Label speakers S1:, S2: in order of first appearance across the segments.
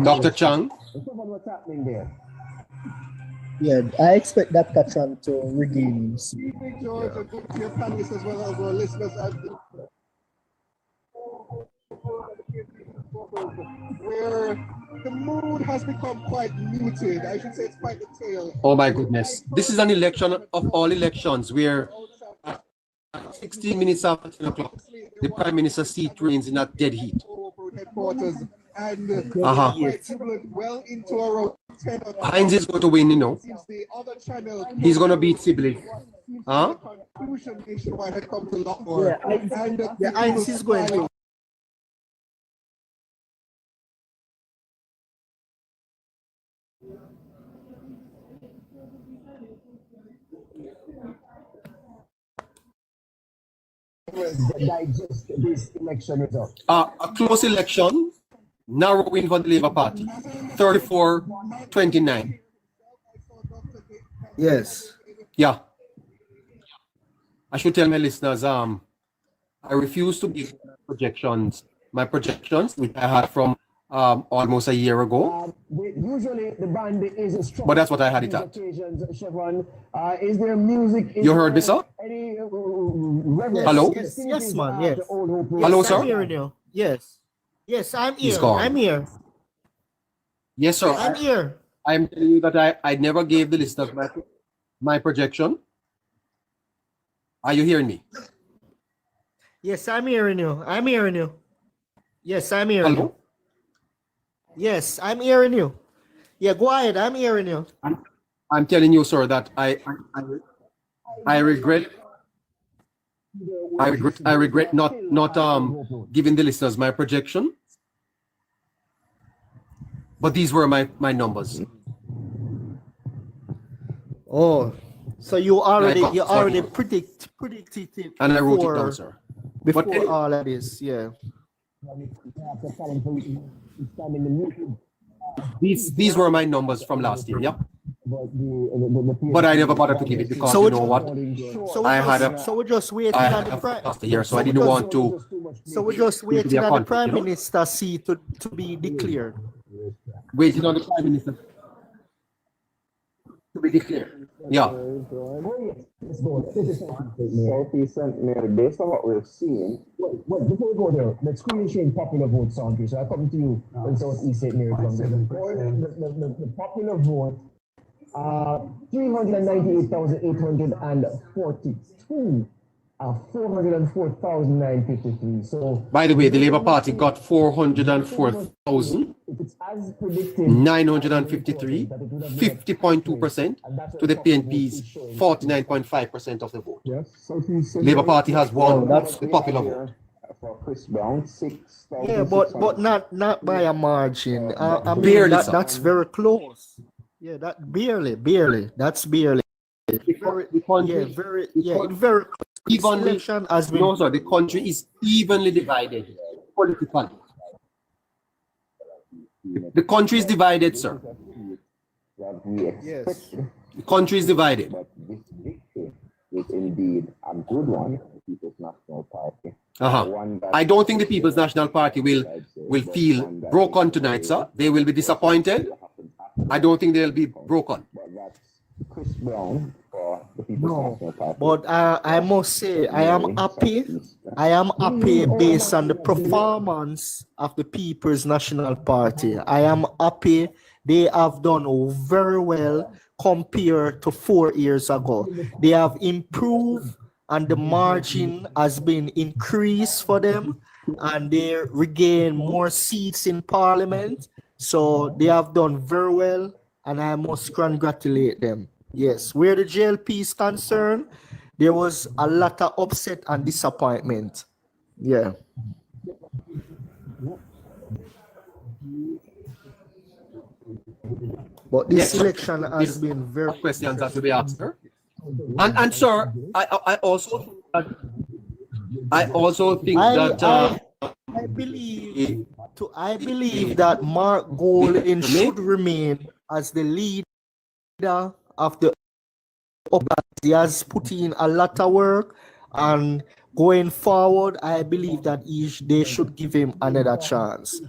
S1: Dr. Chang.
S2: What's happening there?
S3: Yeah, I expect that Katran to regain.
S4: George, and good to your panelists as well as our listeners. Where the mood has become quite muted. I should say it's quite the tail.
S1: Oh my goodness. This is an election of all elections where 16 minutes after 10 o'clock, the Prime Minister's seat remains in that dead heat.
S4: Headquarters and well into around 10 o'clock.
S1: Heinz is going to win, you know.
S4: The other channel,
S1: He's going to beat Sibley. Huh?
S4: Constitution nationwide had come to a lot more.
S3: Yeah, Heinz is going to.
S2: Digest this election result.
S1: A close election, narrow win for the Labour Party, 34-29.
S3: Yes.
S1: Yeah. I should tell my listeners, I refuse to give my projections, which I had from almost a year ago.
S2: Usually the band is strong.
S1: But that's what I had it at.
S2: Chevron, is there music?
S1: You heard me, sir?
S2: Any,
S1: Hello?
S3: Yes, man. Yes.
S1: Hello, sir?
S3: I'm hearing you. Yes. Yes, I'm
S1: He's
S3: here.
S1: gone.
S3: I'm here.
S1: Yes, sir.
S3: I'm here.
S1: I'm telling you that I never gave the listeners my projection. Are you hearing me?
S3: Yes, I'm hearing you. I'm hearing you. Yes, I'm hearing
S1: Hello?
S3: you. Yes, I'm hearing you. Yeah, go ahead. I'm hearing you.
S1: I'm telling you, sir, that I regret not giving the listeners my projection. But these were my numbers.
S3: Oh, so you already predicted it.
S1: And I wrote it down, sir.
S3: Before all of this, yeah.
S1: These were my numbers from last year, yeah. But I never bothered to give it because you know what?
S3: So we're just waiting on the prime.
S1: Last year, so I didn't want to.
S3: So we're just waiting on the Prime Minister seat to be declared.
S1: Waiting on the Prime Minister to be declared. Yeah.
S2: Southeast St. based on what we've seen. Well, before we go there, the screen is showing popular vote, Sandri. So I come to you in Southeast St. Mary. The popular vote, 398,842. 404,953. So,
S1: by the way, the Labour Party got 404,953, 50.2% to the PNP's 49.5% of the vote.
S2: yes,
S1: Labour Party has won the popular vote.
S2: For Chris Brown, 6,000.
S3: Yeah, but not by a margin. I mean,
S1: Barely,
S3: that's very close. Yeah, that barely. That's barely. Very close.
S1: Evenly,
S3: has been.
S1: no, sir, the country is evenly divided politically. The country is divided, sir.
S3: Yes.
S1: The country is divided.
S2: But this victory is indeed a good one for the People's National Party.
S1: I don't think the People's National Party will feel broken tonight, sir. They will be disappointed. I don't think they'll be broken.
S2: But that's Chris Brown for the People's National Party.
S3: But I must say, I am happy. I am happy based on the performance of the People's National Party. I am happy. They have done very well compared to 4 years ago. They have improved and the margin has been increased for them and they regain more seats in Parliament. So they have done very well and I must congratulate them. Yes, where the JLP is concerned, there was a lot of upset and disappointment. Yeah. But this election has been very
S1: questions that will be asked, sir. And sir, I also think that
S3: I believe that Mark Golding should remain as the leader of the opposition. He has put in a lot of work, and Going forward, I believe that they should give him another chance.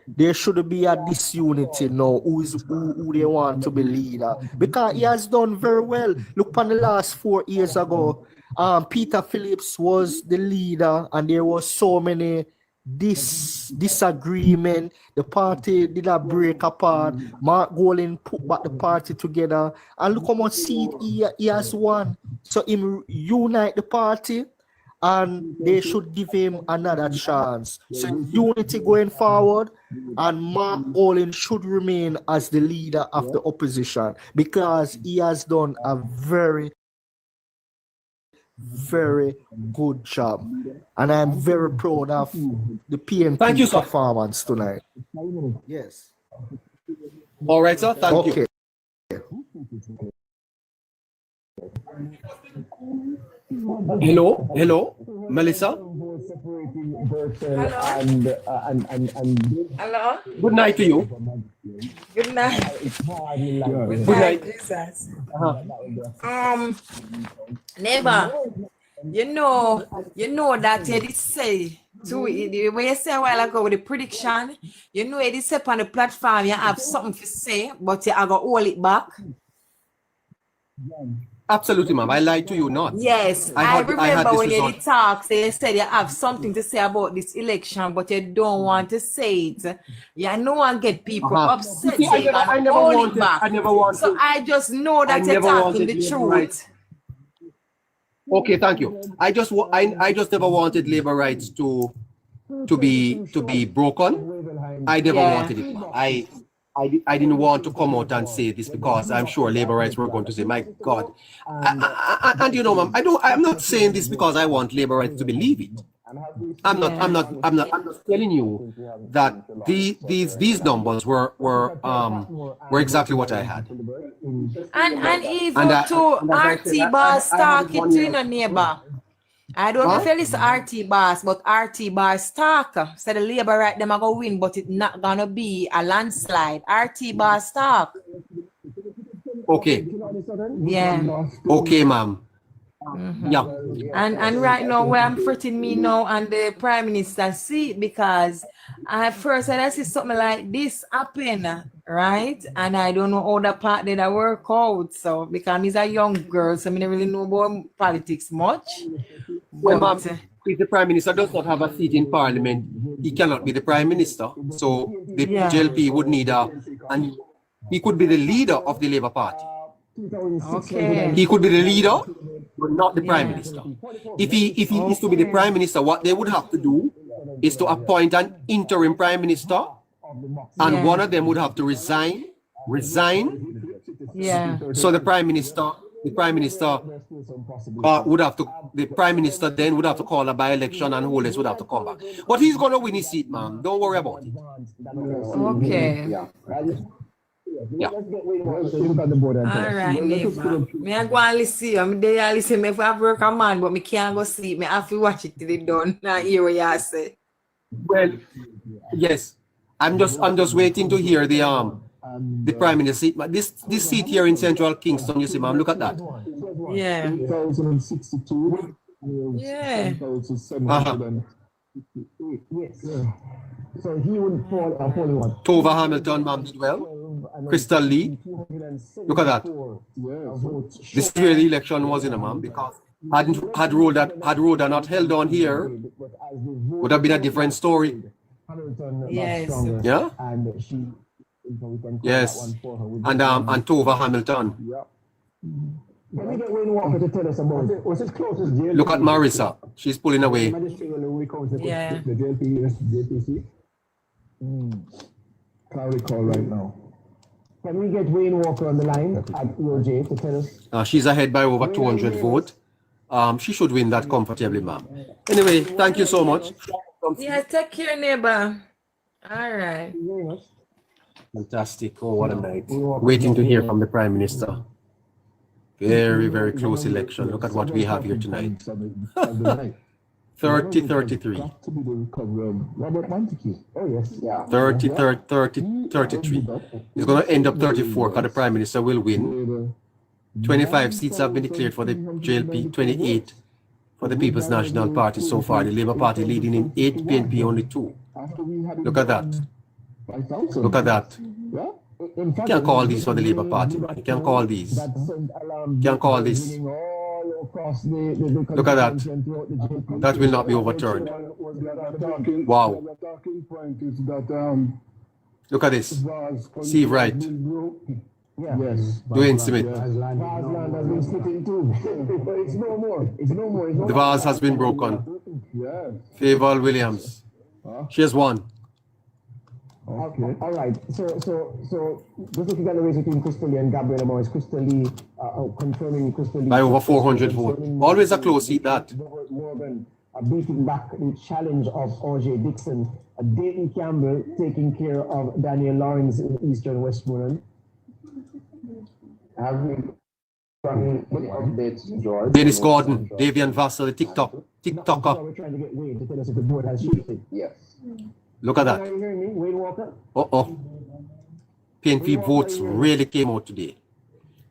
S3: There should be a disunity now who they want to be leader, because he has done very well. Look, on the last 4 years ago, Peter Phillips was the leader, and there was so many disagreement. The party did not break apart. Mark Golding put back the party together, and look how much seat he has won. So him unite the party, and they should give him another chance. So unity going forward, and Mark Golding should remain as the leader of the opposition, because he has done a very, very good job. And I'm very proud of the PNP
S1: Thank you, sir.
S3: performance tonight. Yes.
S1: All right, sir. Thank you.
S3: Okay.
S1: Hello, Melissa.
S5: Hello.
S1: Good night to you.
S5: Good night.
S1: Good night.
S5: Jesus. Neighbor, you know that you did say too, when you say a while ago with the prediction, you know it is up on the platform, you have something to say, but you are going to hold it back.
S1: Absolutely, ma'am. I lied to you not.
S5: Yes, I remember when you did talk, so you said you have something to say about this election, but you don't want to say it. Yeah, no one get people upset.
S1: See, I never wanted.
S5: So I just know that you're talking the truth.
S1: Rights. Okay, thank you. I just never wanted labor rights to be broken. I never wanted it. I didn't want to come out and say this, because I'm sure labor rights were going to say, my God. And you know, ma'am, I'm not saying this because I want labor rights to believe it. I'm not telling you that these numbers were exactly what I had.
S5: And even to RT Bars talk it to your neighbor. I don't know if you listen to RT Bars, but RT Bars talk. So the labor right them are going to win, but it's not going to be a landslide. RT Bars talk.
S1: Okay.
S5: Yeah.
S1: Okay, ma'am. Yeah.
S5: And right now, where I'm fretting me now and the Prime Minister see, because at first I see something like this happen, right? And I don't know how the part did I work out. So because he's a young girl, so I don't really know about politics much.
S1: Well, ma'am, if the Prime Minister does not have a seat in Parliament, he cannot be the Prime Minister. So the JLP would need and he could be the leader of the Labour Party.
S5: Okay.
S1: He could be the leader, but not the Prime Minister. If he is to be the Prime Minister, what they would have to do is to appoint an interim Prime Minister, and one of them would have to resign.
S5: Yeah.
S1: So the Prime Minister then would have to call a by-election, and Holness would have to come back. But he's going to win his seat, ma'am. Don't worry about it.
S5: Okay.
S1: Yeah.
S5: All right, neighbor. Me I go and listen. I'm there listen. Me if I work a man, but me can't go sleep. Me have to watch it till it done. Now hear what you say.
S1: Well, yes. I'm just waiting to hear the Prime Minister seat. But this seat here in Central Kingston, you see, ma'am, look at that.
S5: Yeah.
S2: 2062.
S5: Yeah.
S2: 2768. Yes. So he would fall what?
S1: Tova Hamilton, ma'am, did well. Crystal Lee. Look at that. This is where the election was in, ma'am, because had Rhoda not held on here, would have been a different story.
S5: Yes.
S1: Yeah. Yes. And Tova Hamilton.
S2: Can we get Wayne Walker to tell us about it? Was it closest JLP?
S1: Look at Marissa. She's pulling away.
S5: Yeah.
S2: The JLP. Can't recall right now. Can we get Wayne Walker on the line at EOJ to tell us?
S1: She's ahead by over 200 votes. She should win that comfortably, ma'am. Anyway, thank you so much.
S5: Yeah, take care, neighbor. All right.
S1: Fantastic. Oh, what a night. Waiting to hear from the Prime Minister. Very, very close election. Look at what we have here tonight. 30-33.
S2: Robert Montague. Oh, yes. Yeah.
S1: 33. It's going to end up 34 because the Prime Minister will win. 25 seats have been declared for the JLP, 28 for the People's National Party so far. The Labour Party leading in 8, PNP only 2. Look at that. Look at that.
S2: Yeah?
S1: You can't call these for the Labour Party, man. You can't call these. You can't call this. Look at that. That will not be overturned. Wow. Look at this. Steve Wright.
S2: Yes.
S1: Dwayne Smith. The vase has been broken. Favor Williams. She has won.
S2: Okay. All right. So just looking at the race between Crystal Lee and Gabriel Morris, Crystal Lee confirming Crystal Lee
S1: By over 400 votes. Always a close seat, that.
S2: Morgan beating back the challenge of O.J. Dixon. Dayton Campbell taking care of Daniel Lawrence in Eastern Westmoreland.
S6: Have we gotten any updates, George?
S1: Dennis Gordon, Davian Vassell, the TikToker.
S2: We're trying to get Wade to tell us if the board has shifted.
S6: Yes.
S1: Look at that.
S2: Are you hearing me, Wade Walker?
S1: PNP votes really came out today.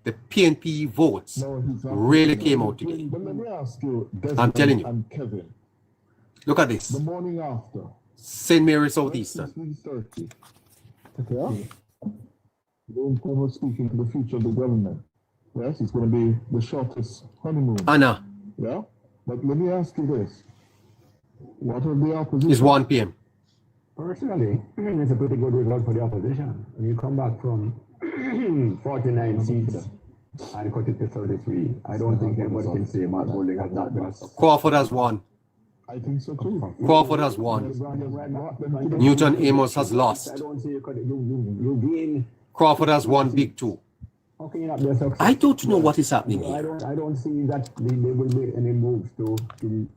S1: The PNP votes really came out today.
S4: But let me ask you,
S1: I'm telling you.
S4: and Kevin,
S1: Look at this.
S4: the morning after,
S1: St. Mary Southeastern.
S4: 3:30. Okay. We're speaking to the future of the government. Yes, it's going to be the shortest honeymoon.
S1: Anna
S4: Yeah. But let me ask you this: what are the opposition?
S1: is 1 p.m.
S7: Personally, it's a pretty good result for the opposition. When you come back from 49 seats and cut it to 33, I don't think anybody can say Matt Golding has not been a success.
S1: Crawford has won.
S4: I think so too.
S1: Crawford has won. Newton Amos has
S7: I
S1: lost.
S7: don't see you cut it. You gain.
S1: Crawford has won big 2.
S7: How can you not be a success?
S1: I don't know what is happening
S7: I
S1: here.
S7: don't see that they will make any moves to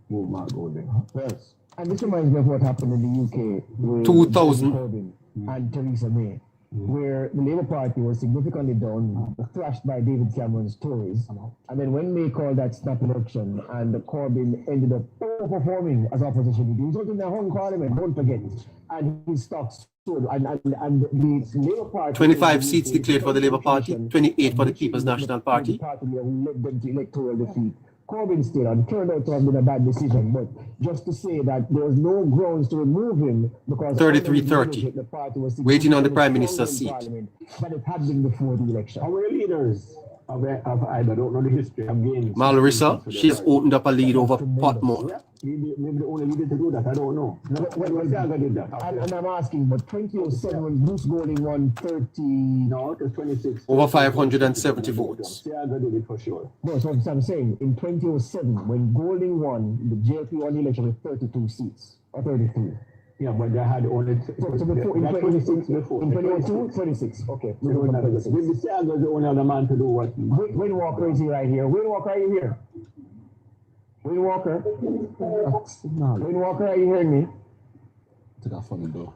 S7: move Matt Golding.
S4: Yes.
S2: And this reminds me of what happened in the UK with
S1: 2000.
S2: Corbyn and Theresa May, where the Labour Party was significantly down, thrashed by David Cameron's Tories. And then when May called that snap election and Corbyn ended up overperforming as opposition leader, he was in the home parliament, don't forget. And his stocks stood. And the Labour Party...
S1: 25 seats declared for the Labour Party, 28 for the People's National Party.
S2: The party who led them to electoral defeat. Corbyn stayed on. Turned out to have been a bad decision, but just to say that there was no grounds to remove him because
S1: 33-30.
S2: the party was
S1: Waiting on the Prime Minister's seat.
S2: But it had been before the election.
S7: Our leaders I don't know the history of gains.
S1: Malrissa, she's opened up a lead over Potmore.
S7: Yeah, maybe the only leader to do that. I don't know. When Saga did that.
S2: And I'm asking, but 2007 when Bruce Golding won 30...
S7: No, it was 26.
S1: Over 570 votes.
S7: Saga did it for sure.
S2: No, so I'm saying, in 2007, when Golding won, the JLP won the election with 32 seats, or 33.
S7: Yeah, but they had only...
S2: So before, in 26 before. In 2022, 26. Okay.
S7: With the Saga, the only other man to do what...
S2: Wayne Walker is right here. Wayne Walker, are you here? Wayne Walker? Wayne Walker, are you hearing me?
S4: That's funny though.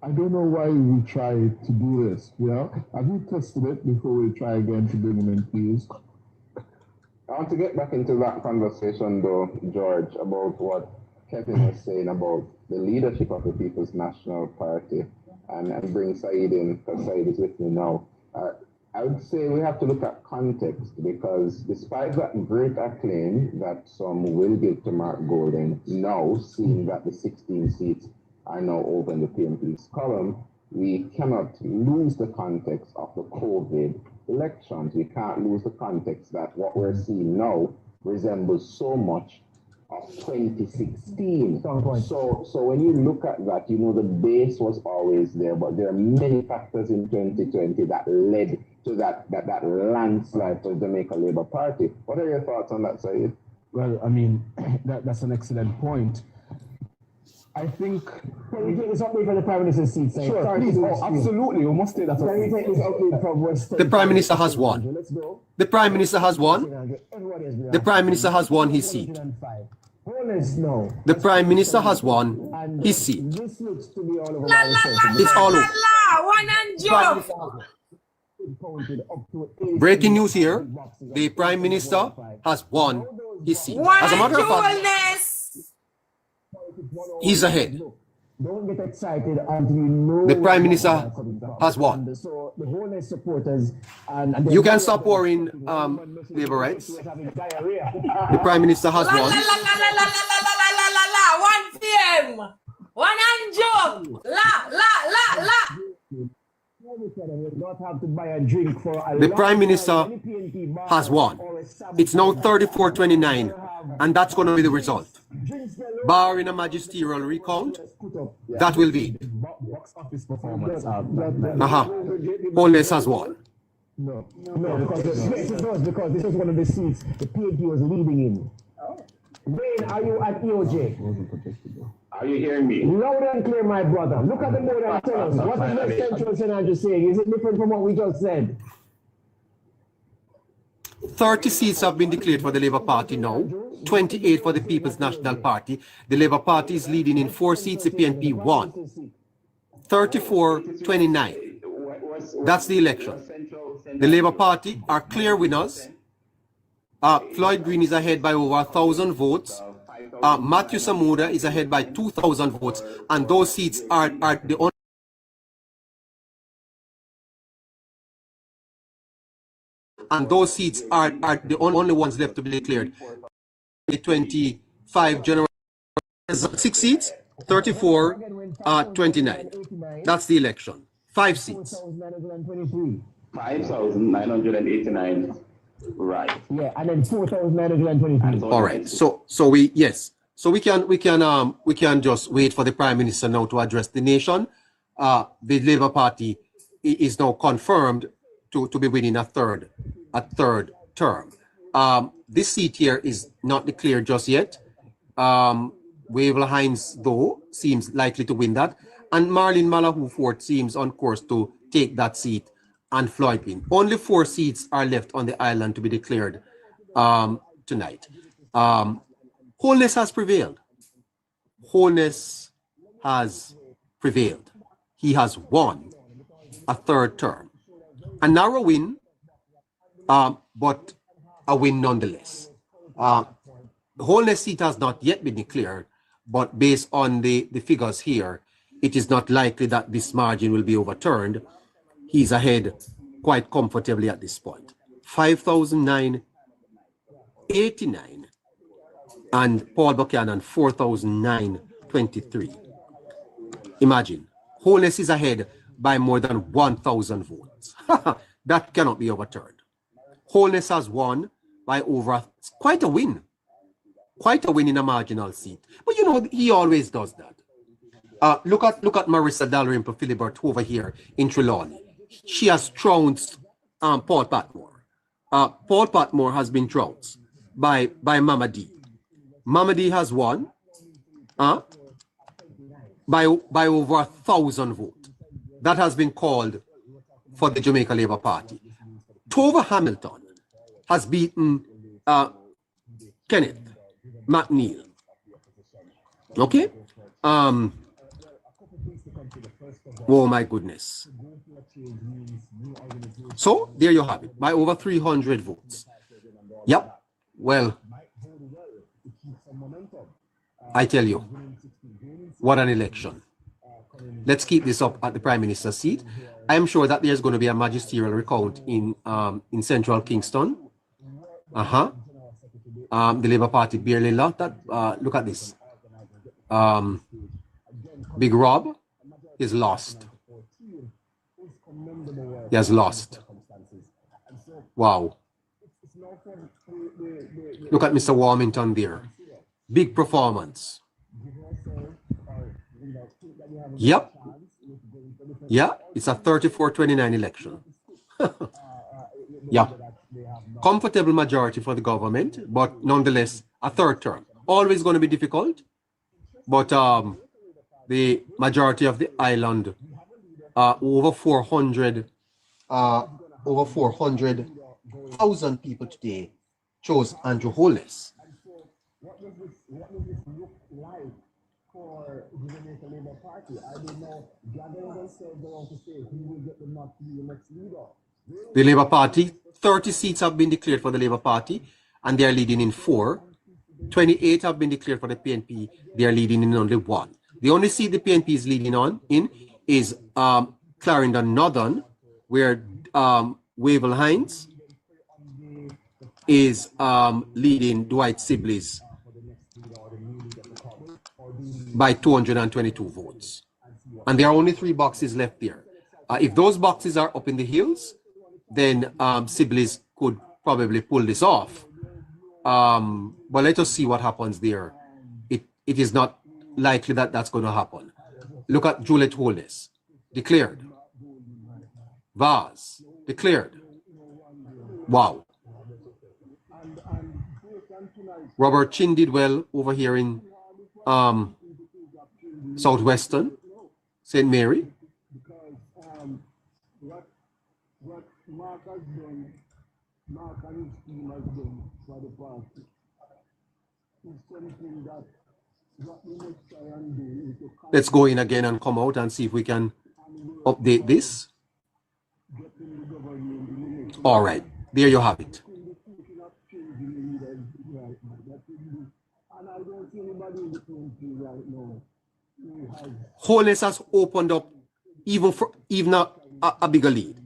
S4: I don't know why we try to do this. Yeah, have you tested it before we try again to bring him in, please?
S6: I want to get back into that conversation though, George, about what Kevin was saying about the leadership of the People's National Party and bring Saeed in, because Saeed is with me now. I would say we have to look at context, because despite that great acclaim that some will give to Mark Golding, now seeing that the 16 seats are now over in the PNP's column, we cannot lose the context of the COVID elections. We can't lose the context that what we're seeing now resembles so much of 2016. So when you look at that, you know the base was always there, but there are many factors in 2020 that led to that landslide for the Jamaica Labour Party. What are your thoughts on that, Saeed?
S8: Well, I mean, that's an excellent point. I think...
S2: Can we take this update for the Prime Minister's seat?
S8: Sure,
S2: Sorry,
S8: please. Oh, absolutely. We must take that
S2: Can we take this update from West?
S1: The Prime Minister has won.
S2: Let's go.
S1: The Prime Minister has won. The Prime Minister has won his seat. The Prime Minister has won his seat.
S2: This looks to be all over
S5: La la la
S1: It's all over.
S5: la, one and joke.
S1: Breaking news here. The Prime Minister has won his seat.
S5: One
S1: As a
S5: and
S1: matter of fact,
S5: jewelness.
S1: he's ahead.
S2: don't get excited until you know
S1: The Prime Minister has won.
S2: And so the Wholeness supporters and
S1: You can stop worrying labor rights. The Prime Minister has
S5: La la
S1: won.
S5: la la la la la la la la la la 1 p.m. 100. La.
S2: Not have to buy a drink for a
S1: The Prime Minister has won. It's now 34-29, and that's going to be the result. Barring a magisterial recount, that will be.
S8: Box office performance.
S1: Wholeness has won.
S2: No, because this was one of the seats the PNP was leading in. Wayne, are you at EOJ?
S6: Are you hearing me?
S2: Loud and clear, my brother. Look at the board and tell us. What is the Central Senator saying? Is it different from what we just said?
S1: 30 seats have been declared for the Labour Party now, 28 for the People's National Party. The Labour Party is leading in 4 seats, the PNP 1. 34-29. That's the election. The Labour Party are clear winners. Floyd Green is ahead by over 1,000 votes. Matthew Samuda is ahead by 2,000 votes. And those seats are the only only ones left to be declared. The 25 general 6 seats, 34-29. That's the election. 5 seats.
S6: 5,989. Right.
S2: Yeah, and then 4,923.
S1: All right. So we can just wait for the Prime Minister now to address the nation. The Labour Party is now confirmed to be winning a third term. This seat here is not declared just yet. Wavell Hines, though, seems likely to win that. And Marlene Malahou Fort seems on course to take that seat, and Floyd Green. Only 4 seats are left on the island to be declared tonight. Wholeness has prevailed. Wholeness has prevailed. He has won a third term. A narrow win, but a win nonetheless. The Wholeness seat has not yet been declared, but based on the figures here, it is not likely that this margin will be overturned. He's ahead quite comfortably at this point. 5,989 and Paul Buchanan 4,923. Imagine, Wholeness is ahead by more than 1,000 votes. That cannot be overturned. Wholeness has won by over quite a win in a marginal seat. But you know, he always does that. Look at Marissa Dalrymple Philibert over here in Trelawney. She has trounced Paul Patmore. Paul Patmore has been trounced by Mama D. Mama D has won by over 1,000 votes. That has been called for the Jamaica Labour Party. Tova Hamilton has beaten Kenneth McNeil. Okay? Oh my goodness. So there you have it, by over 300 votes. Yep. Well, I tell you, what an election. Let's keep this up at the Prime Minister's seat. I'm sure that there's going to be a magisterial recount in central Kingston. The Labour Party barely lost that. Look at this. Big Rob is lost. He has lost. Wow. Look at Mr. Warmington there. Big performance. Yep. Yeah, it's a 34-29 election. Yeah. Comfortable majority for the government, but nonetheless, a third term. Always going to be difficult, but the majority of the island, over 400,000 people today chose Andrew Holness.
S2: What does this look like for the Jamaica Labour Party? I don't know. Gavin said they want to say who will get the nod to be the next leader.
S1: The Labour Party, 30 seats have been declared for the Labour Party, and they are leading in 4. 28 have been declared for the PNP. They are leading in only 1. The only seat the PNP is leading on in is Clarendon Northern, where Wavell Hines is leading Dwight Sibley's by 222 votes. And there are only 3 boxes left there. If those boxes are up in the hills, then Sibley's could probably pull this off. But let us see what happens there. It is not likely that that's going to happen. Look at Juliet Holness, declared. Vaz, declared. Wow. Robert Chin did well over here in Southwestern, St. Mary.
S2: What Mark has done, Mark and his team has done for the party is something that what we must try and do is to
S1: Let's go in again and come out and see if we can update this. All right, there you have it. Holness has opened up even a bigger lead.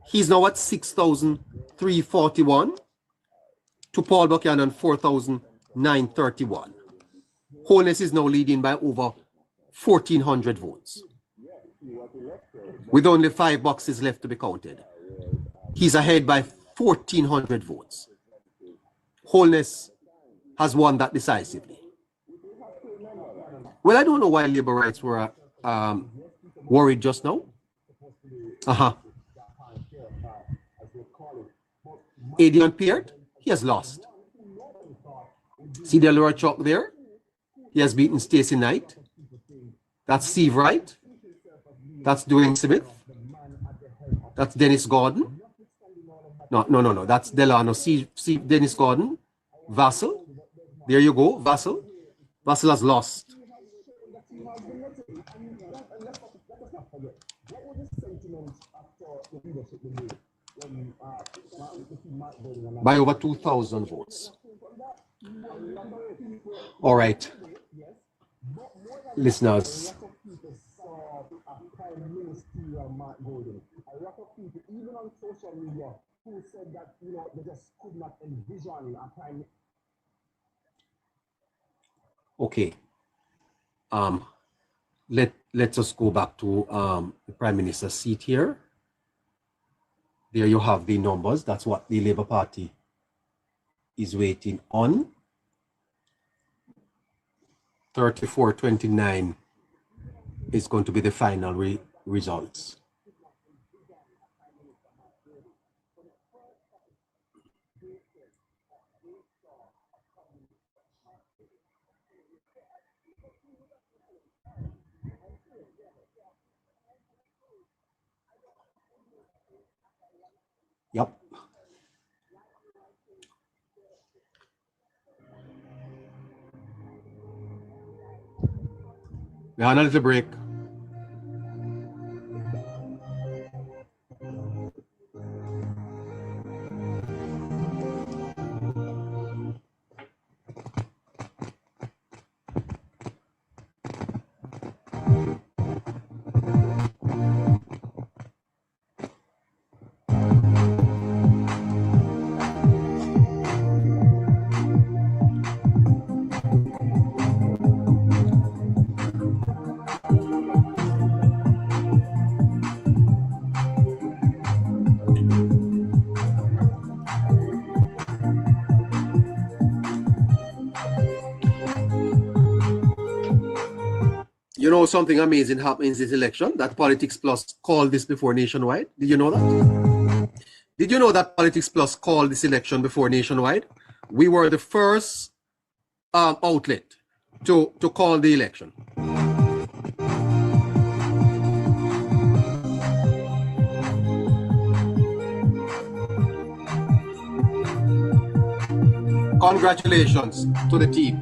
S1: He's now at 6,341 to Paul Buchanan 4,931. Holness is now leading by over 1,400 votes, with only 5 boxes left to be counted. He's ahead by 1,400 votes. Holness has won that decisively. Well, I don't know why labor rights were worried just now. Adrian Peart, he has lost. See the lower chalk there? He has beaten Stacey Knight. That's Steve Wright. That's Dwayne Smith. That's Dennis Gordon. No. That's Delano. See Dennis Gordon. Vassal. There you go, Vassal. Vassal has lost. By over 2,000 votes. All right. Listeners. Okay. Let us go back to the Prime Minister's seat here. There you have the numbers. That's what the Labour Party is waiting on. 34-29 is going to be the final results. Yep. We're on a little break. You know something amazing happens in this election? That Politics Plus called this before Nationwide. Did you know that? Did you know that Politics Plus called this election before Nationwide? We were the first outlet to call the election. Congratulations to the team.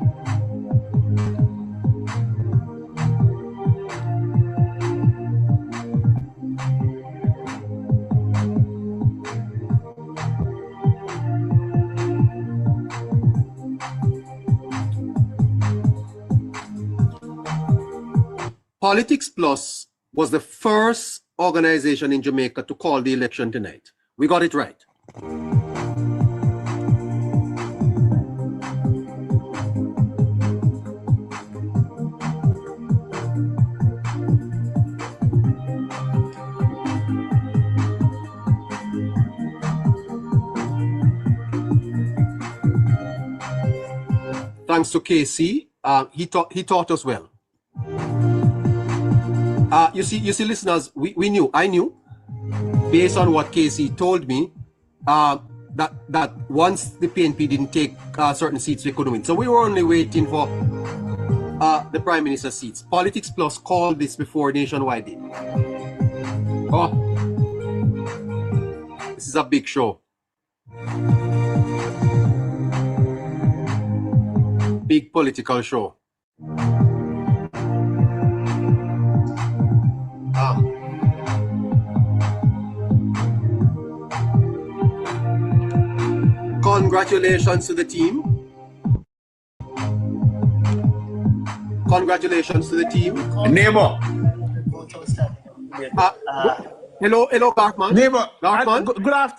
S1: Politics Plus was the first organization in Jamaica to call the election tonight. We got it right. Thanks to KC, he taught us well. You see, listeners, I knew, based on what KC told me, that once the PNP didn't take certain seats, we couldn't win. So we were only waiting for the Prime Minister's seats. Politics Plus called this before Nationwide did. Oh, this is a big show. Big political show. Congratulations to the team. Congratulations to the team.
S9: Neighbor.
S1: Hello, Garthman.
S9: Neighbor.
S1: Garthman.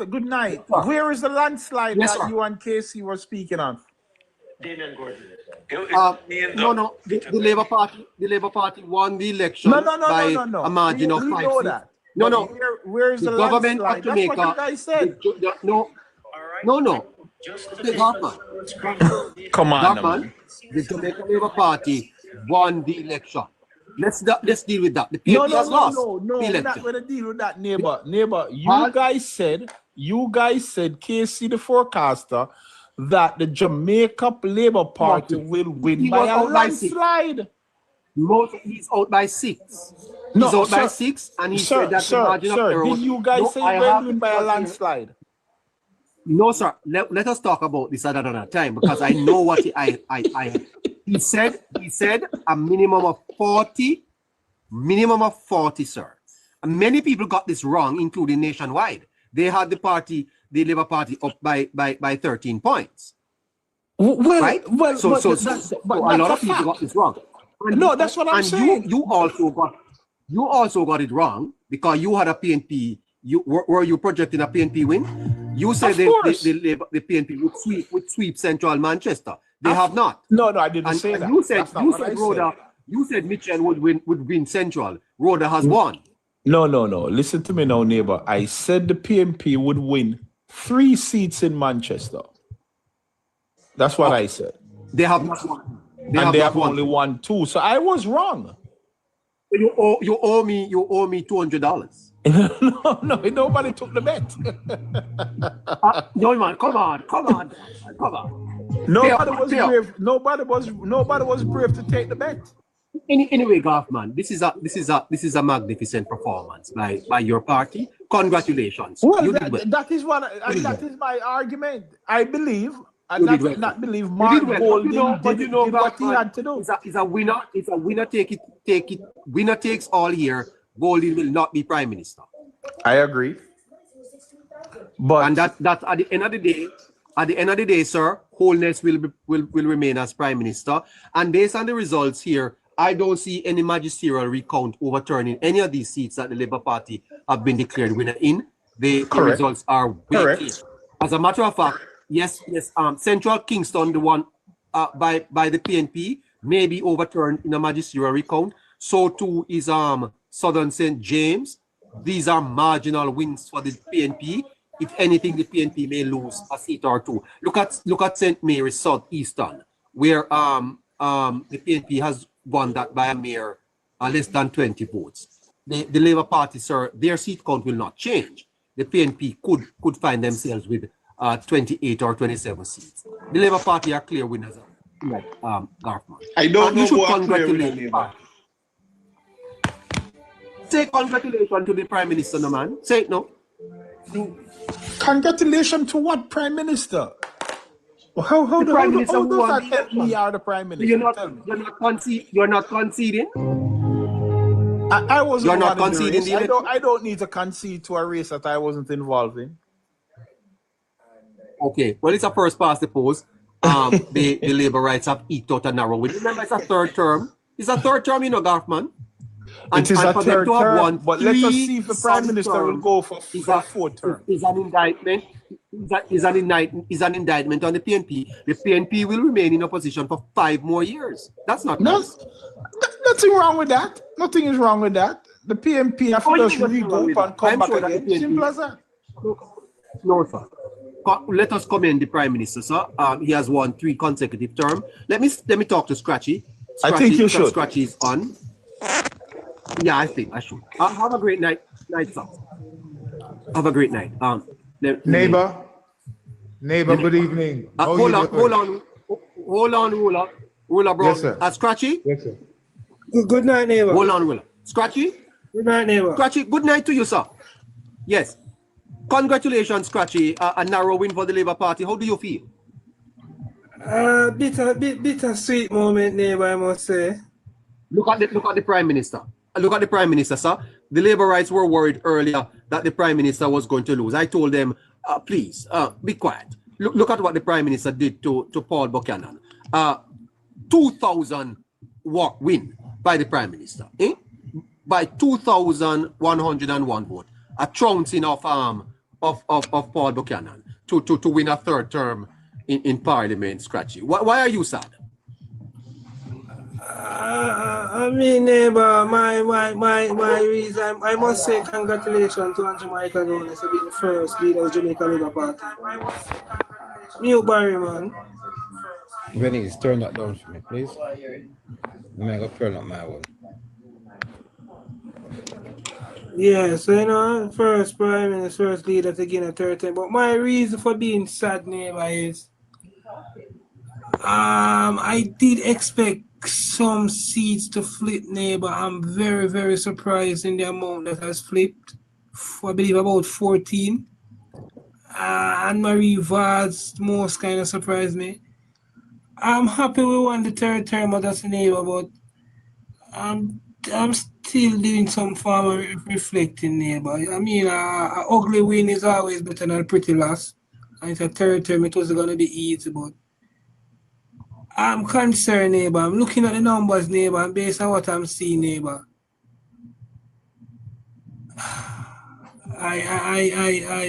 S9: Good night. Where is the landslide that you and Casey were speaking of?
S1: No. The Labour Party won the election by a margin of 5 seats. No.
S9: Where is the
S1: government
S9: landslide?
S1: of Jamaica?
S9: That's what you guys said.
S1: No.
S9: Come on,
S1: Garthman, the Jamaica Labour Party won the election. Let's deal with that. The PNP has lost the election.
S9: We're not going to deal with that, neighbor. You guys said, Casey the forecaster, that the Jamaica Labour Party will win by a landslide.
S1: He's out by 6. He's out by 6, and he said that the margin of error.
S9: Did you guys say he will win by a landslide?
S1: No, sir. Let us talk about this at another time, because I know what he said. He said a minimum of 40, sir. And many people got this wrong, including Nationwide. They had the Labour Party up by 13 points.
S9: Well,
S1: right? So a lot of people got this wrong.
S9: No, that's what I'm saying.
S1: You also got it wrong, because you had a PNP. Were you projecting a PNP win? You said the PNP would sweep Central Manchester. They have not.
S9: No, I didn't say that.
S1: You said Mitchell would win Central. Rhoda has won.
S9: No. Listen to me now, neighbor. I said the PNP would win 3 seats in Manchester. That's what I said.
S1: They have not won.
S9: They have only won 2. So I was wrong.
S1: You owe me $200.
S9: No, nobody took the bet.
S1: No, man, come on.
S9: Nobody was brave to take the bet.
S1: Anyway, Garthman, this is a magnificent performance by your party. Congratulations.
S9: Well, that is my argument. I believe. I not believe Mark Golding did what he had to do.
S1: It's a winner. It's a winner take it. Winner takes all here. Golding will not be Prime Minister.
S9: I agree. But
S1: that's at the end of the day. At the end of the day, sir, Holness will remain as Prime Minister. And based on the results here, I don't see any magisterial recount overturning any of these seats that the Labour Party have been declared winner in. The results are way clear. As a matter of fact, yes. Central Kingston, the one by the PNP, may be overturned in a magisterial recount. So too is Southern St. James. These are marginal wins for the PNP. If anything, the PNP may lose a seat or 2. Look at St. Mary's Southeastern, where the PNP has won that by a mere less than 20 votes. The Labour Party, sir, their seat count will not change. The PNP could find themselves with 28 or 27 seats. The Labour Party are clear winners, like Garthman.
S9: I don't know
S1: should congratulate the party. Say congratulations to the Prime Minister, no man. Say it, no.
S9: Congratulations to what Prime Minister? How does that help me out the Prime Minister?
S1: You're not conceding?
S9: I wasn't.
S1: You're not conceding.
S9: I don't need to concede to a race that I wasn't involved in.
S1: Okay, well, it's a first past the post. The Labour rights have eked out a narrow win. Remember, it's a third term. It's a third term, Garthman.
S9: It is a
S1: for them
S9: third
S1: to have
S9: term,
S1: won
S9: but let us
S1: 3
S9: see if the Prime
S1: solid
S9: Minister will
S1: terms
S9: go for
S1: is
S9: the fourth term.
S1: is an indictment. Is an indictment on the PNP. The PNP will remain in opposition for 5 more years. That's not nice.
S9: Nothing wrong with that. Nothing is wrong with that. The PNP have to just regroup and come back again. Simple as that.
S1: No, sir. Let us commend the Prime Minister, sir. He has won 3 consecutive terms. Let me talk to Scratchy.
S9: I think you should.
S1: Scratchy is on. Yeah, I think I should. Have a great night, sir. Have a great night.
S10: Neighbor, good evening.
S1: Hold on, ruler, bro.
S10: Yes, sir.
S1: Scratchy.
S10: Yes, sir.
S2: Good night, neighbor.
S1: Hold on, ruler. Scratchy.
S2: Good night, neighbor.
S1: Scratchy. Good night to you, sir. Yes. Congratulations, Scratchy. A narrow win for the Labour Party. How do you feel?
S2: Bit sweet moment, neighbor, I must say.
S1: Look at the Prime Minister. Look at the Prime Minister, sir. The Labourites were worried earlier that the Prime Minister was going to lose. I told them, please, be quiet. Look at what the Prime Minister did to Paul Buchanan. 2,000 win by the Prime Minister. By 2,101 vote. A trouncing of Paul Buchanan to win a 3rd term in Parliament, Scratchy. Why are you sad?
S2: I mean, neighbor, my reason, I must say congratulations to Jamaican owners for being the first leader of Jamaica Labour Party. Mute Barry, man.
S11: Venice, turn that down for me, please. I'm going to turn up my one.
S2: Yeah, so you know, first Prime Minister, first leader to gain a 3rd term. But my reason for being sad, neighbor, is I did expect some seats to flip, neighbor. I'm very, very surprised in the amount that has flipped. I believe about 14. And Marie Vaz most kind of surprised me. I'm happy we won the 3rd term of that, neighbor, but I'm still doing some form of reflecting, neighbor. I mean, an ugly win is always better than a pretty loss. And it's a 3rd term, it was going to be easy, but I'm concerned, neighbor. I'm looking at the numbers, neighbor, and based on what I'm seeing, neighbor,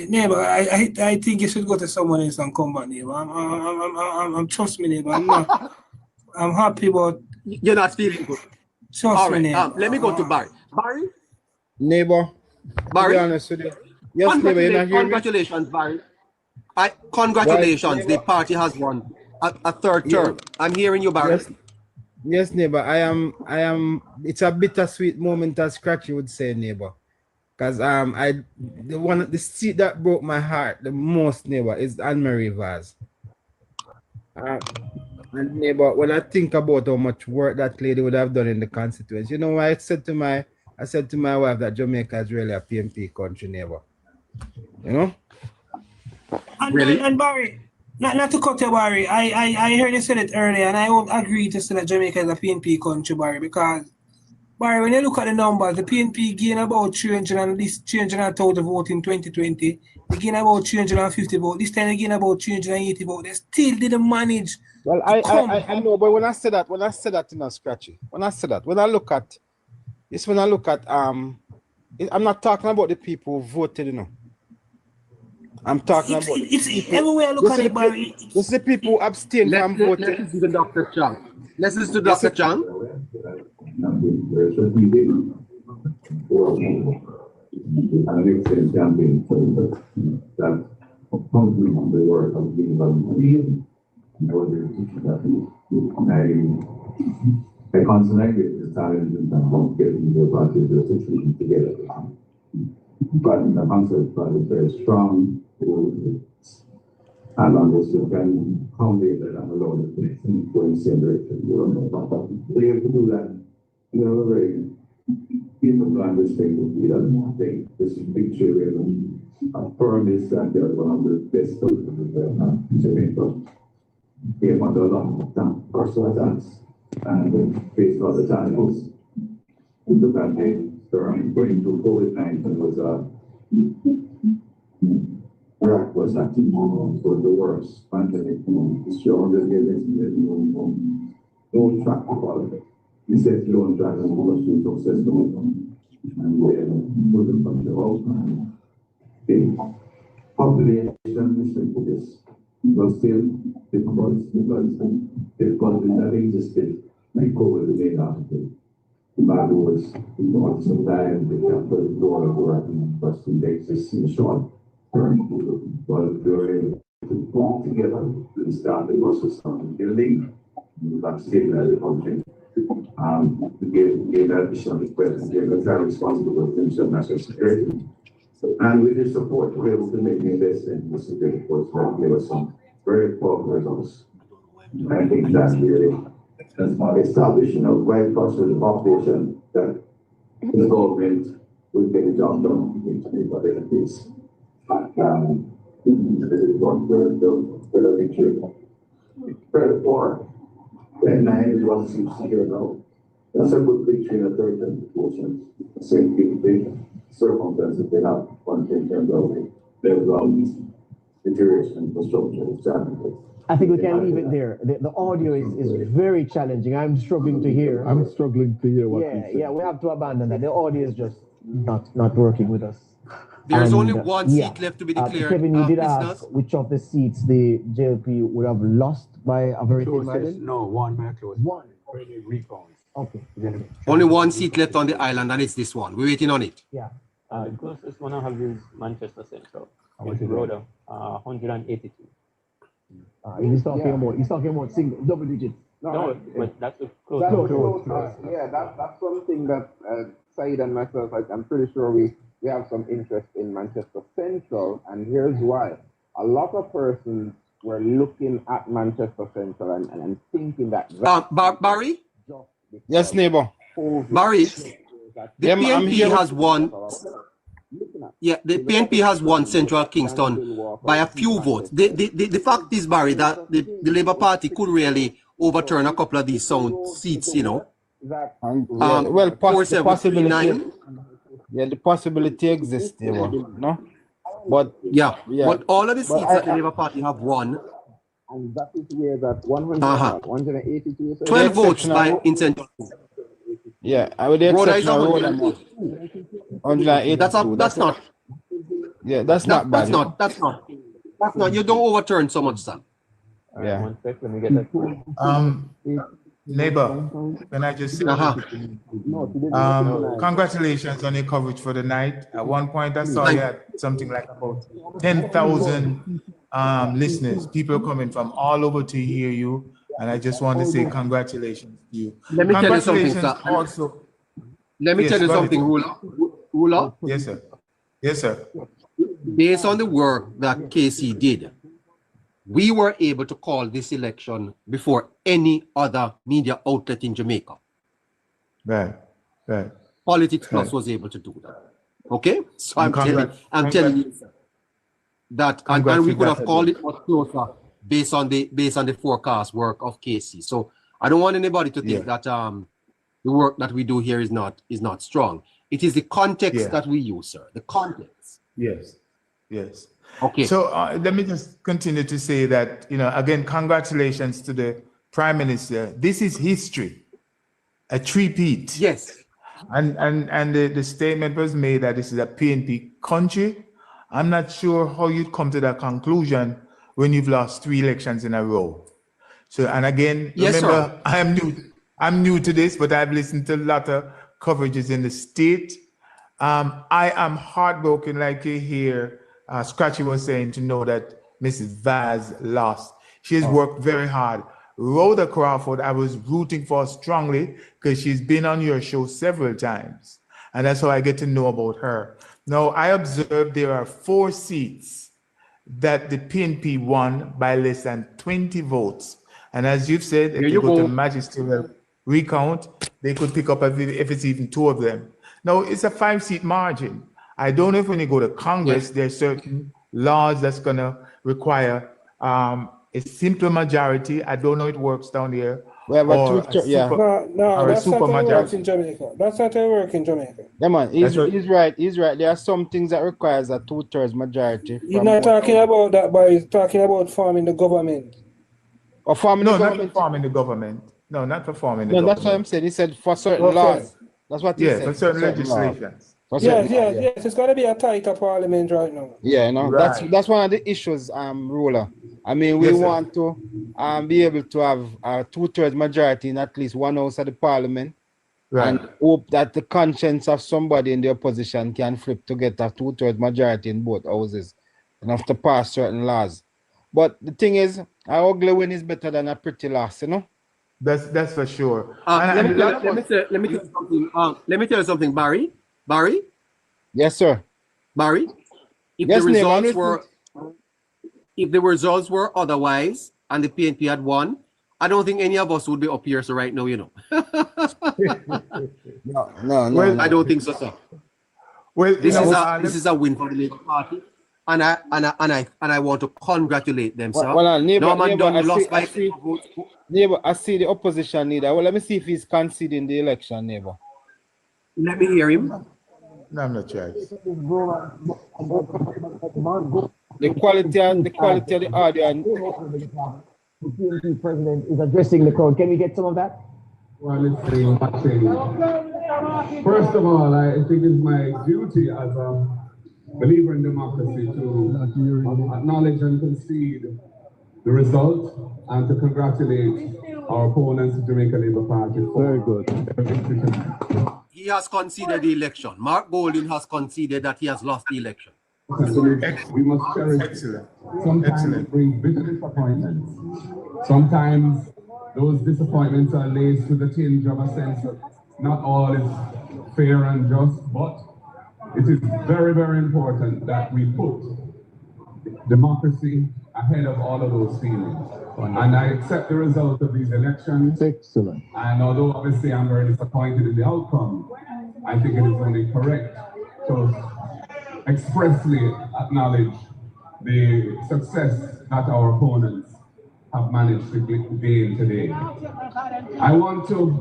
S2: neighbor, I think you should go to someone else and come back, neighbor. I'm trust me, neighbor. I'm happy, but
S1: you're not feeling good.
S2: Trust me, neighbor.
S1: Let me go to Barry. Barry.
S11: Neighbor.
S1: Barry.
S11: To be honest with you. Yes, neighbor, you're not hearing me?
S1: Congratulations, Barry. Congratulations, the party has won a 3rd term. I'm hearing you, Barry.
S11: Yes, neighbor. I am. It's a bittersweet moment, as Scratchy would say, neighbor. Because the seat that broke my heart the most, neighbor, is Anne-Marie Vaz. And neighbor, when I think about how much work that lady would have done in the constituency, you know, I said to my wife that Jamaica is really a PNP country, neighbor. You know?
S2: And, really? And Barry, not to cut you, Barry, I heard you said it earlier, and I won't agree to say that Jamaica is a PNP country, Barry, because Barry, when you look at the numbers, the PNP gained about 300,000 votes in 2020. They gained about 350 votes. This time they gained about 380 votes. They still didn't manage.
S11: Well, I know, but when I said that, you know, Scratchy. When I look at, I'm not talking about the people who voted, you know. I'm talking about
S2: everywhere I look at it, Barry.
S11: This is the people who abstain from voting.
S1: Let's listen to Dr. Chang. Let's listen to Dr. Chang.
S12: An excellent campaign that complete the work of being volunteer. I constantly get the talent and getting the party together. But the concept is very strong. And understood can convey that I'm alone in going the same direction. We have to do that in a very people understand that this picture affirms that they're one of the best of Jamaica. Came under a long time, personal attacks, and faced other challenges. The campaign going through COVID-19 was Iraq was actually the worst pandemic. The strongest no track to follow. Instead, you don't try to pursue successfully and put them from the outcome. Okay. Population listen to this. But still, because the country that existed, like over the main article, the bad was not sometimes the capital door of work but still exists in short term. But we were able to pull together and start the process of building that state as a country. We gave that additional request and gave that responsibility to ensure national security. And with this support, we were able to make the investment in the security force that gave us some very powerful results. I think that's really establishing a right process of population that the government will get the job done in whatever it is. The picture. Very poor. And 9 is 1 seems here now. That's a good picture in a third situation. Same thing, circumstances they have on in terms of their deterioration in infrastructure, challenges.
S2: I think we can leave it there. The audio is very challenging. I'm struggling to hear.
S4: I'm struggling to hear what you say.
S2: Yeah, we have to abandon that. The audio is just not working with us.
S1: There's only one seat left to be declared.
S2: Kevin, you did ask which of the seats the JLP would have lost by a very thin margin?
S7: No, one by close. One already recounts.
S2: Okay.
S1: Only one seat left on the island, and it's this one. We're waiting on it.
S2: Yeah.
S13: The closest one I have is Manchester Central. It's Rhoda, 182.
S2: He's talking about single, double digits.
S13: No, but that's the
S6: close. Yeah, that's something that Said and myself, I'm pretty sure we have some interest in Manchester Central, and here's why. A lot of persons were looking at Manchester Central and thinking that...
S1: Barry?
S11: Yes, neighbor.
S1: Barry, the PNP has won. Yeah, the PNP has won Central Kingston by a few votes. The fact is, Barry, that the Labour Party could really overturn a couple of these seats, you know.
S11: Well, possibility. Yeah, the possibility exists, no? But
S1: but all of the seats that the Labour Party have won.
S6: And that is where that 182
S1: 12 votes by incentive.
S11: Yeah, I would accept Rhoda. 182.
S1: That's not.
S11: Yeah, that's not bad.
S1: That's not. You don't overturn so much, son.
S11: Yeah.
S13: 1 sec, let me get that.
S10: Neighbor, can I just say, congratulations on your coverage for the night. At one point, I saw you had something like about 10,000 listeners, people coming from all over to hear you. And I just want to say congratulations to you.
S1: Let me tell you something, sir.
S10: Also,
S1: let me tell you something, Rula.
S10: Yes, sir. Yes, sir.
S1: Based on the work that Casey did, we were able to call this election before any other media outlet in Jamaica.
S10: Right.
S1: Politics Plus was able to do that. Okay? So I'm telling you that, and we could have called it much closer based on the forecast work of Casey. So I don't want anybody to think that the work that we do here is not strong. It is the context that we use, sir. The context.
S10: Yes.
S1: Okay.
S10: So let me just continue to say that, again, congratulations to the Prime Minister. This is history, a three-peat.
S1: Yes.
S10: And the statement was made that this is a PNP country. I'm not sure how you'd come to that conclusion when you've lost 3 elections in a row. So, and again, remember, I'm new to this, but I've listened to a lot of coverages in the state. I am heartbroken, like you hear Scratchy was saying, to know that Mrs. Vaz lost. She has worked very hard. Rhoda Crawford, I was rooting for strongly because she's been on your show several times. And that's how I get to know about her. Now, I observed there are 4 seats that the PNP won by less than 20 votes. And as you've said, if you go to magisterial recount, they could pick up if it's even 2 of them. Now, it's a 5-seat margin. I don't know if when you go to Congress, there's certain laws that's going to require a simple majority. I don't know it works down here.
S11: No,
S14: that's not how it works in Jamaica. That's not how it works in Jamaica.
S11: Yeah, man, he's right. There are some things that requires a 2/3 majority.
S14: He's not talking about that, but he's talking about forming the government.
S10: Not forming the government. No, not for forming the
S11: No,
S10: government.
S11: that's what I'm saying. He said for certain
S14: Okay.
S11: laws. That's what he
S10: Yeah,
S11: said.
S10: for certain
S11: laws.
S10: legislations.
S11: For
S14: Yes,
S11: certain laws,
S14: yes. It's gonna be a tighter parliament right now.
S11: Yeah, you know,
S10: Right.
S11: that's one of the issues, ruler. I mean, we
S10: Yes, sir.
S11: want to be able to have a 2/3 majority in at least one house of the parliament,
S10: Right.
S11: and hope that the conscience of somebody in the opposition can flip to get a 2/3 majority in both houses and have to pass certain laws. But the thing is, an ugly win is better than a pretty loss, you know.
S10: That's for sure.
S1: Let me tell you something. Let me tell you something, Barry. Barry.
S11: Yes, sir.
S1: Barry. If
S11: Yes,
S1: the results were otherwise and the PNP had won, I don't think any of us would be up here so right now, you know.
S11: No.
S1: I don't think so, sir.
S10: Well,
S1: this is a win for the Labour Party, and I want to congratulate them, sir.
S11: Neighbor, I see the opposition leader. Well, let me see if he's conceding the election, neighbor.
S1: Let me hear him.
S10: No, I'm not sure.
S11: The quality of the audio and
S2: the PNP president is addressing the crowd. Can we get some of that?
S12: Well, first of all, I think it's my duty as a believer in democracy to acknowledge and concede the result and to congratulate our opponents, the Jamaica Labour Party. Very good.
S1: He has conceded the election. Mark Golding has conceded that he has lost the election.
S12: We must cherish.
S10: Excellent.
S12: Sometimes it brings bitter disappointments. Sometimes those disappointments are laced with a tinge of a sense that not all is fair and just, but it is very, very important that we put democracy ahead of all of those feelings. And I accept the result of these elections.
S4: Excellent.
S12: And although obviously I'm very disappointed in the outcome, I think it is only correct to expressly acknowledge the success that our opponents have managed to gain today. I want to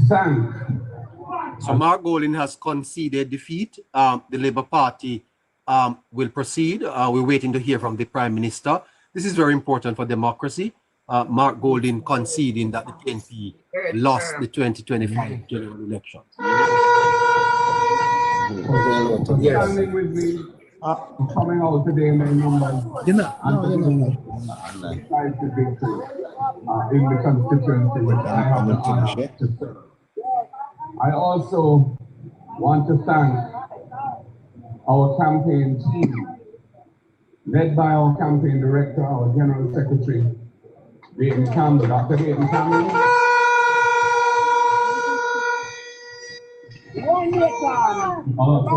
S12: thank.
S1: So Mark Golding has conceded defeat. The Labour Party will proceed. We're waiting to hear from the Prime Minister. This is very important for democracy. Mark Golding conceding that the PNP lost the 2025 general election.
S12: Yes. Standing with me, coming out today in their numbers, decisive victory in the constituency which I have the honor to serve. I also want to thank our campaign team, led by our campaign director, our general secretary, Dayton Campbell, Dr. Dayton Campbell. Also,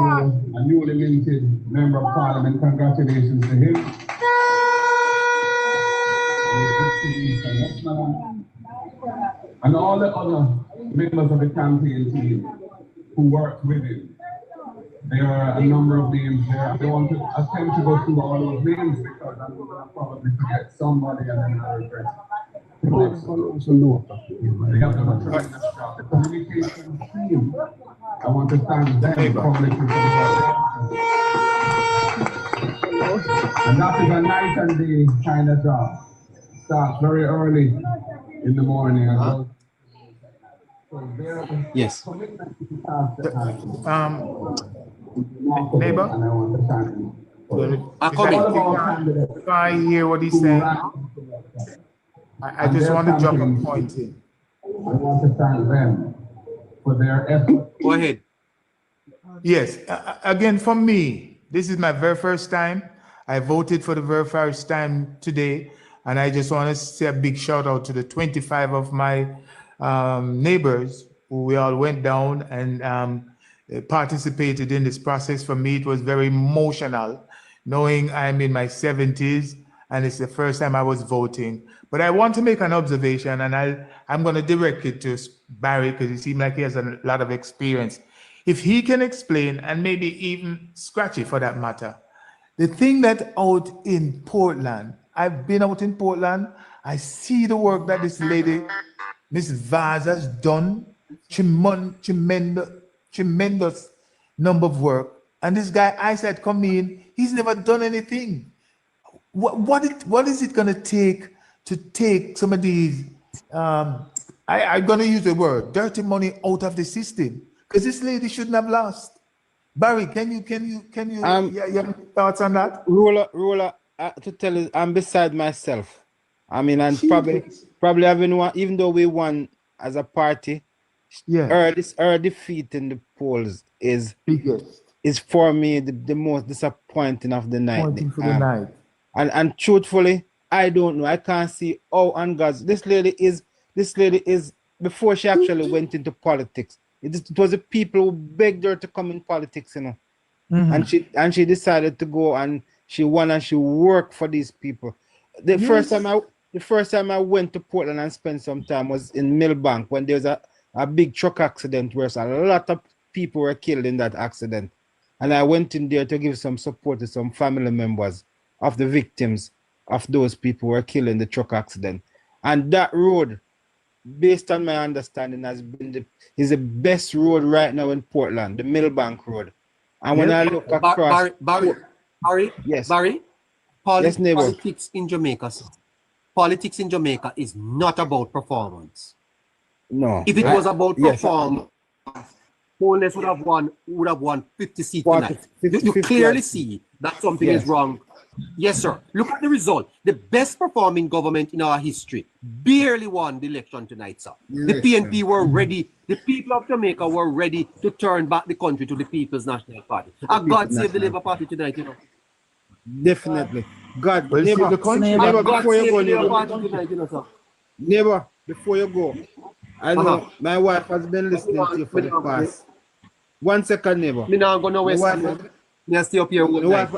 S12: a newly minted member of parliament, congratulations to him. And all the other members of the campaign team who worked with him. There are a number of names there. I don't want to attempt to go through all those names because I'm going to probably forget somebody and then I'll regret it. They have done a tremendous job. The communication team, I want to thank them publicly for the and that is a night and day kind of job. Starts very early in the morning.
S1: Yes.
S10: Neighbor? If I hear what he's saying, I just want to drop a point in.
S12: I want to thank them for their effort.
S1: Go ahead.
S10: Yes. Again, for me, this is my very first time. I voted for the very first time today. And I just want to say a big shout out to the 25 of my neighbors who we all went down and participated in this process. For me, it was very emotional, knowing I'm in my 70s and it's the first time I was voting. But I want to make an observation, and I'm going to direct it to Barry because it seems like he has a lot of experience. If he can explain, and maybe even Scratchy for that matter, the thing that out in Portland, I've been out in Portland, I see the work that this lady, Miss Vaz, has done, tremendous number of work. And this guy, I said, come in, he's never done anything. What is it going to take some of these I'm going to use the word dirty money out of the system, because this lady shouldn't have lost. Barry, can you you have any thoughts on that?
S11: Ruler, to tell you, I'm beside myself. I mean, and probably having won, even though we won as a party, her defeat in the polls is for me the most disappointing of the night. And truthfully, I don't know. I can't see on God's this lady is before she actually went into politics. It was the people who begged her to come in politics, you know. And she decided to go, and she won, and she worked for these people. The first time I went to Portland and spent some time was in Millbank when there was a big truck accident where a lot of people were killed in that accident. And I went in there to give some support to some family members of the victims of those people who were killed in the truck accident. And that road, based on my understanding, is the best road right now in Portland, the Millbank Road. And when I look across...
S1: Barry,
S11: yes.
S1: Barry,
S11: Yes, neighbor.
S1: politics in Jamaica, sir. Politics in Jamaica is not about performance.
S11: No.
S1: If it was about performance, Holness would have won 50 seats tonight. You clearly see that something is wrong. Yes, sir. Look at the result. The best performing government in our history barely won the election tonight, sir. The PNP were ready. The people of Jamaica were ready to turn back the country to the People's National Party. And God save the Labour Party tonight, you know.
S11: Definitely. God,
S10: Well,
S11: neighbor,
S10: neighbor,
S11: before you go,
S1: neighbor.
S11: Neighbor, before you go, I know my wife has been listening to you for the past. 1 second, neighbor.
S1: Me not gonna waste time. Me stay up here all night.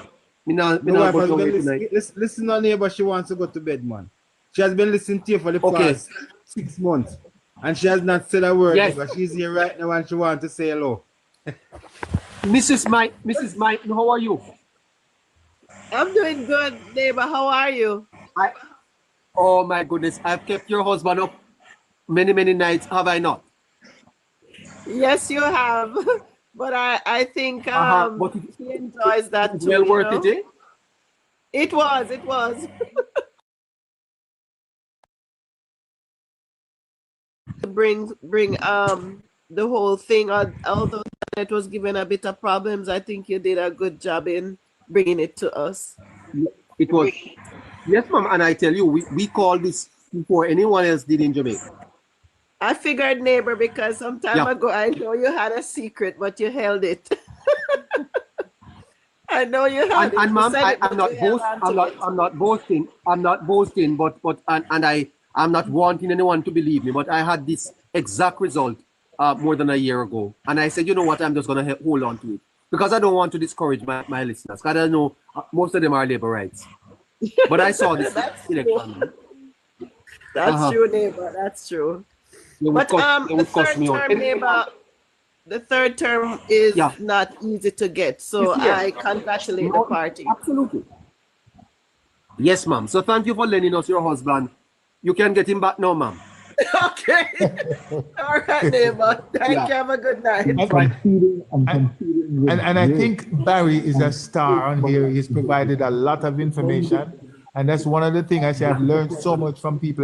S1: Me not go to tonight.
S11: Listen to neighbor, she wants to go to bed, man. She has been listening to you for the past 6 months. And she has not said a word, but she's here right now and she wants to say hello.
S1: Mrs. Mike, how are you?
S15: I'm doing good, neighbor. How are you?
S1: Oh my goodness, I've kept your husband up many nights, have I not?
S15: Yes, you have. But I think
S1: but
S15: he enjoys that too.
S1: Well worth it, eh?
S15: It was. bring the whole thing, although it was given a bit of problems, I think you did a good job in bringing it to us.
S1: It was. Yes, ma'am, and I tell you, we called this before anyone else did in Jamaica.
S15: I figured, neighbor, because some time ago I know you had a secret, but you held it. I know you had it.
S1: And ma'am, I'm not boasting, but I'm not wanting anyone to believe me, but I had this exact result more than a year ago. And I said, you know what, I'm just going to hold on to it. Because I don't want to discourage my listeners. Because I know most of them are labor rights. But I saw this election.
S15: That's true, neighbor. That's true. But the third term is not easy to get. So I congratulate the party.
S1: Absolutely. Yes, ma'am. So thank you for lending us your husband. You can get him back now, ma'am.
S15: Okay. All right, neighbor. Thank you. Have a good night.
S10: And I think Barry is a star on here. He's provided a lot of information. And that's one of the things I say I've learned so much from people like